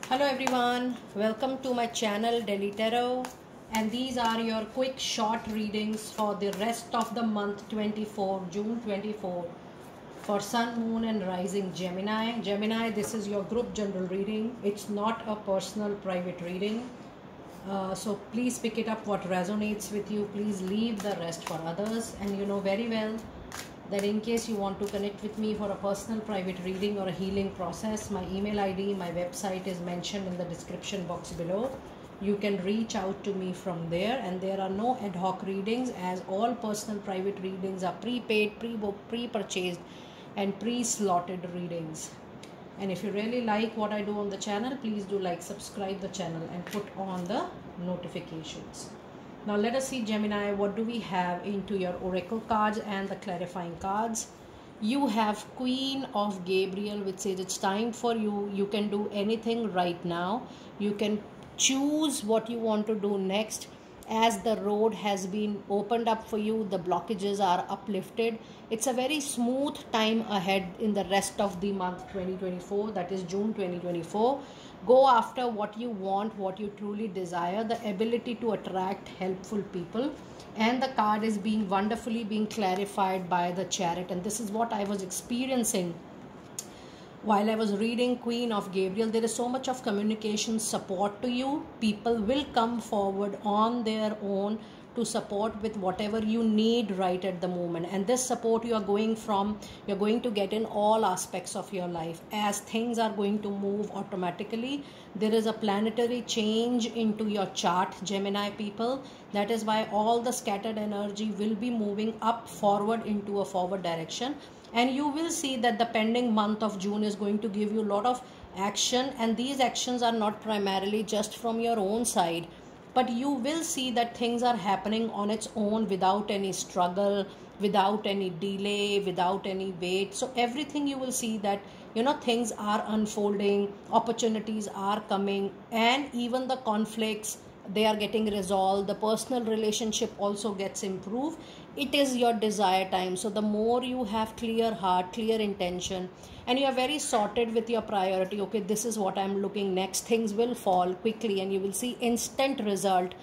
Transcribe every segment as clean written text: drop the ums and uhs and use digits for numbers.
Hello everyone, welcome to my channel Delhi Tarot, and these are your quick short readings for the rest of the month June 24 for Sun, Moon and Rising Gemini. Gemini, this is your group general reading. It's not a personal private reading. So please pick it up what resonates with you. Please leave the rest for others. And you know very well that in case you want to connect with me for a personal private reading or a healing process, my email ID, my website is mentioned in the description box below. You can reach out to me from there, and there are no ad hoc readings, as all personal private readings are prepaid, pre-booked, pre-purchased and pre-slotted readings. And if you really like what I do on the channel, please do like, subscribe the channel and put on the notifications. Now let us see, Gemini, what do we have into your oracle cards and the clarifying cards. You have Queen of Gabriel, which says it's time for you. You can do anything right now. You can choose what you want to do next, as the road has been opened up for you. The blockages are uplifted. It's a very smooth time ahead in the rest of the month 2024, that is June 2024. Go after what you want, what you truly desire, the ability to attract helpful people. And the card is being wonderfully being clarified by the Chariot, and this is what I was experiencing while I was reading Queen of Gabriel. There is so much of communication support to you. People will come forward on their own to support with whatever you need right at the moment, and this support you're going to get in all aspects of your life, as things are going to move automatically. There is a planetary change into your chart, Gemini people. That is why all the scattered energy will be moving up forward into a forward direction, and you will see that the pending month of June is going to give you a lot of action, and these actions are not primarily just from your own side, but you will see that things are happening on its own without any struggle, without any delay, without any wait. So everything you will see that, you know, things are unfolding, opportunities are coming, and even the conflicts, they are getting resolved. The personal relationship also gets improved. It is your desire time. So the more you have clear heart, clear intention, and you are very sorted with your priority, okay, this is what I'm looking next, things will fall quickly and you will see instant result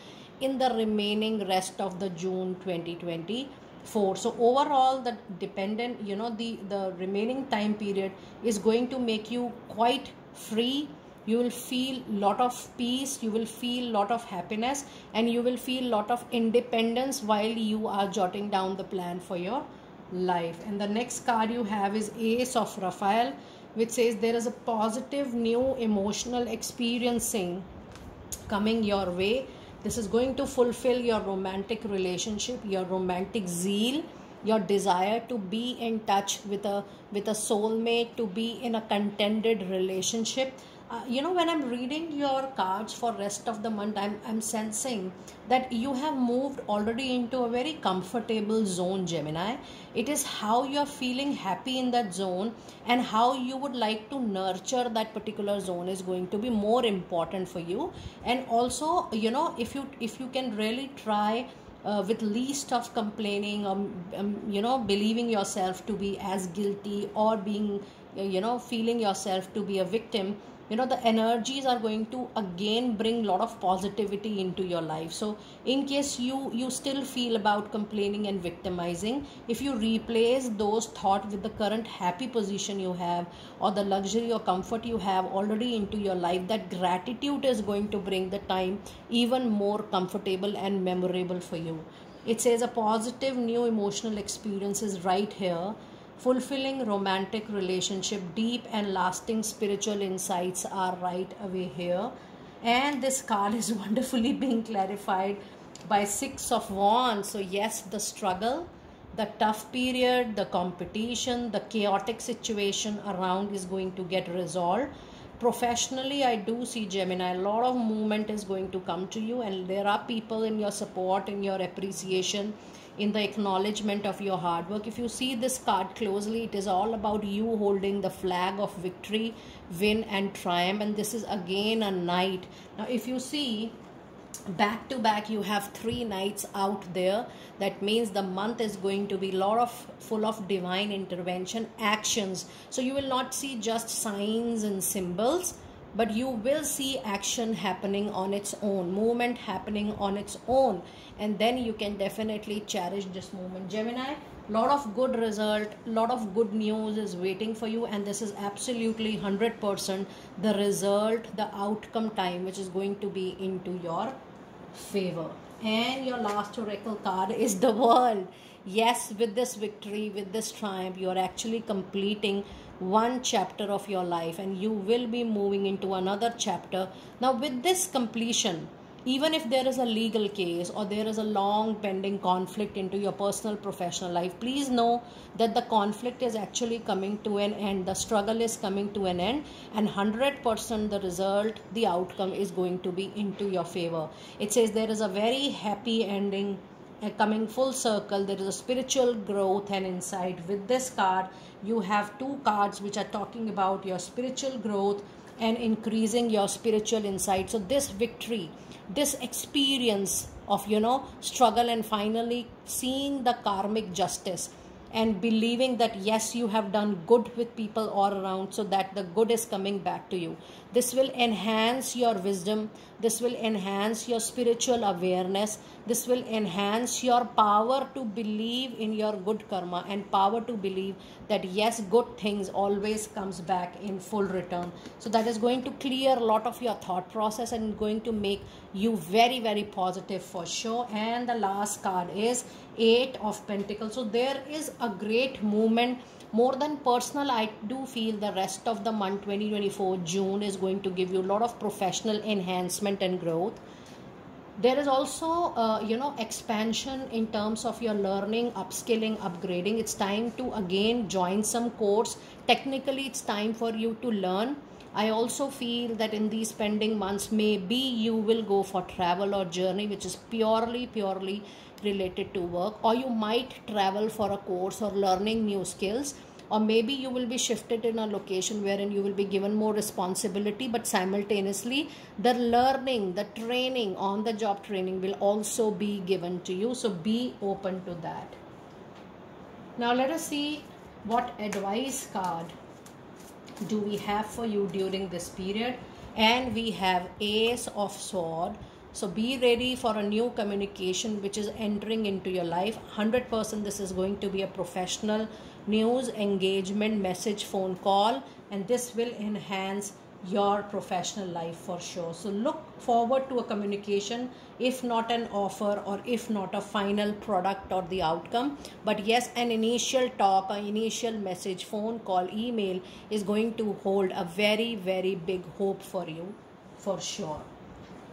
in the remaining rest of the June 2024. So overall, the dependent, the remaining time period is going to make you quite free. You will feel lot of peace, you will feel lot of happiness, and you will feel lot of independence while you are jotting down the plan for your life. And the next card you have is Ace of Raphael, which says there is a positive new emotional experiencing coming your way. This is going to fulfill your romantic relationship, your romantic zeal, your desire to be in touch with a soulmate, to be in a contented relationship. When I'm reading your cards for rest of the month, I'm sensing that you have moved already into a very comfortable zone, Gemini. It is how you're feeling happy in that zone and how you would like to nurture that particular zone is going to be more important for you. And also, if you can really try with least of complaining, or believing yourself to be as guilty, or being feeling yourself to be a victim, the energies are going to again bring a lot of positivity into your life. So in case you still feel about complaining and victimizing, if you replace those thoughts with the current happy position you have, or the luxury or comfort you have already into your life, that gratitude is going to bring the time even more comfortable and memorable for you. It says a positive new emotional experience is right here. Fulfilling romantic relationship, deep and lasting spiritual insights are right away here. And this card is wonderfully being clarified by Six of Wands. So yes, the struggle, the tough period, the competition, the chaotic situation around is going to get resolved. Professionally, I do see, Gemini, a lot of movement is going to come to you, and there are people in your support, in your appreciation, in the acknowledgement of your hard work. If you see this card closely, it is all about you holding the flag of victory, win and triumph, and this is again a knight. Now if you see, back to back you have 3 knights out there. That means the month is going to be full of divine intervention actions. So you will not see just signs and symbols, but you will see action happening on its own, movement happening on its own, and then you can definitely cherish this moment. Gemini, lot of good result, lot of good news is waiting for you, and this is absolutely 100% the result, the outcome time, which is going to be into your favor. And your last oracle card is the World. Yes, with this victory, with this triumph, you are actually completing one chapter of your life, and you will be moving into another chapter. Now with this completion, even if there is a legal case or there is a long pending conflict into your personal professional life, please know that the conflict is actually coming to an end, the struggle is coming to an end, and 100% the result, the outcome is going to be into your favor. It says there is a very happy ending coming full circle. There is a spiritual growth and insight. With this card, you have two cards which are talking about your spiritual growth and increasing your spiritual insight. So this victory, this experience of struggle, and finally seeing the karmic justice and believing that yes, you have done good with people all around, so that the good is coming back to you. This will enhance your wisdom, this will enhance your spiritual awareness, this will enhance your power to believe in your good karma, and power to believe that yes, good things always comes back in full return. So that is going to clear a lot of your thought process and going to make you very, very positive for sure. And the last card is Eight of Pentacles. So there is a great movement. More than personal, I do feel the rest of the month 2024 June is going to give you a lot of professional enhancement and growth. There is also expansion in terms of your learning, upskilling, upgrading. It's time to again join some course. Technically, it's time for you to learn. I also feel that in these pending months, maybe you will go for travel or journey which is purely related to work, or you might travel for a course or learning new skills, or maybe you will be shifted in a location wherein you will be given more responsibility, but simultaneously the learning, the training, on the job training will also be given to you. So be open to that. Now let us see what advice card do we have for you during this period. And we have Ace of Swords. So be ready for a new communication which is entering into your life. 100% this is going to be a professional news, engagement, message, phone call, and this will enhance your professional life for sure. So look forward to a communication, if not an offer or if not a final product or the outcome, but yes, an initial talk, an initial message, phone call, email is going to hold a very, very big hope for you for sure.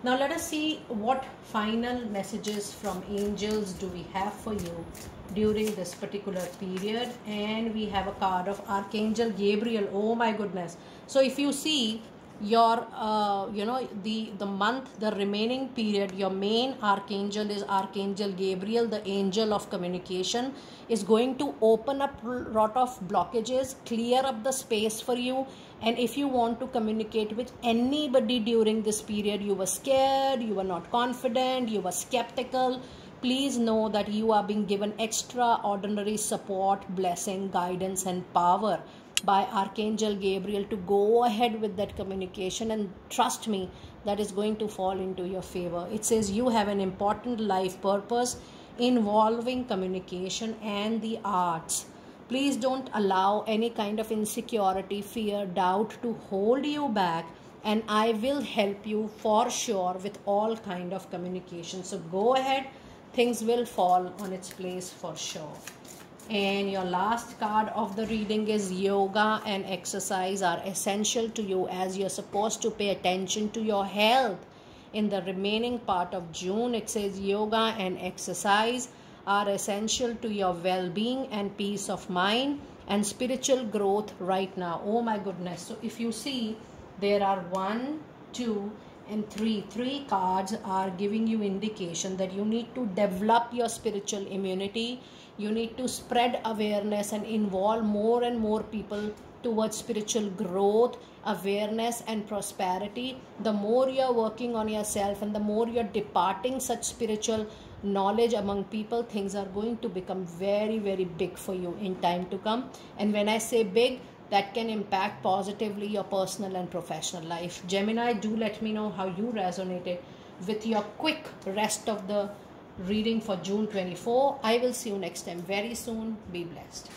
Now let us see what final messages from angels do we have for you during this particular period. And we have a card of Archangel Gabriel. Oh my goodness. So if you see your the month, the remaining period, your main archangel is Archangel Gabriel, the angel of communication, is going to open up a lot of blockages, clear up the space for you. And if you want to communicate with anybody during this period, you were scared, you were not confident, you were skeptical, please know that you are being given extraordinary support, blessing, guidance and power by Archangel Gabriel to go ahead with that communication, and trust me, that is going to fall into your favor. It says you have an important life purpose involving communication and the arts. Please don't allow any kind of insecurity, fear, doubt to hold you back, and I will help you for sure with all kind of communication. So go ahead, things will fall on its place for sure. And your last card of the reading is yoga and exercise are essential to you, as you're supposed to pay attention to your health in the remaining part of June. It says yoga and exercise are essential to your well-being and peace of mind and spiritual growth right now. Oh my goodness. So if you see, there are 1, 2 and 3. 3 cards are giving you indication that you need to develop your spiritual immunity. You need to spread awareness and involve more and more people towards spiritual growth, awareness and prosperity. The more you're working on yourself and the more you're departing such spiritual knowledge among people, things are going to become very, very big for you in time to come. And when I say big, that can impact positively your personal and professional life. Gemini, do let me know how you resonated with your quick rest of the reading for June 24. I will see you next time very soon. Be blessed.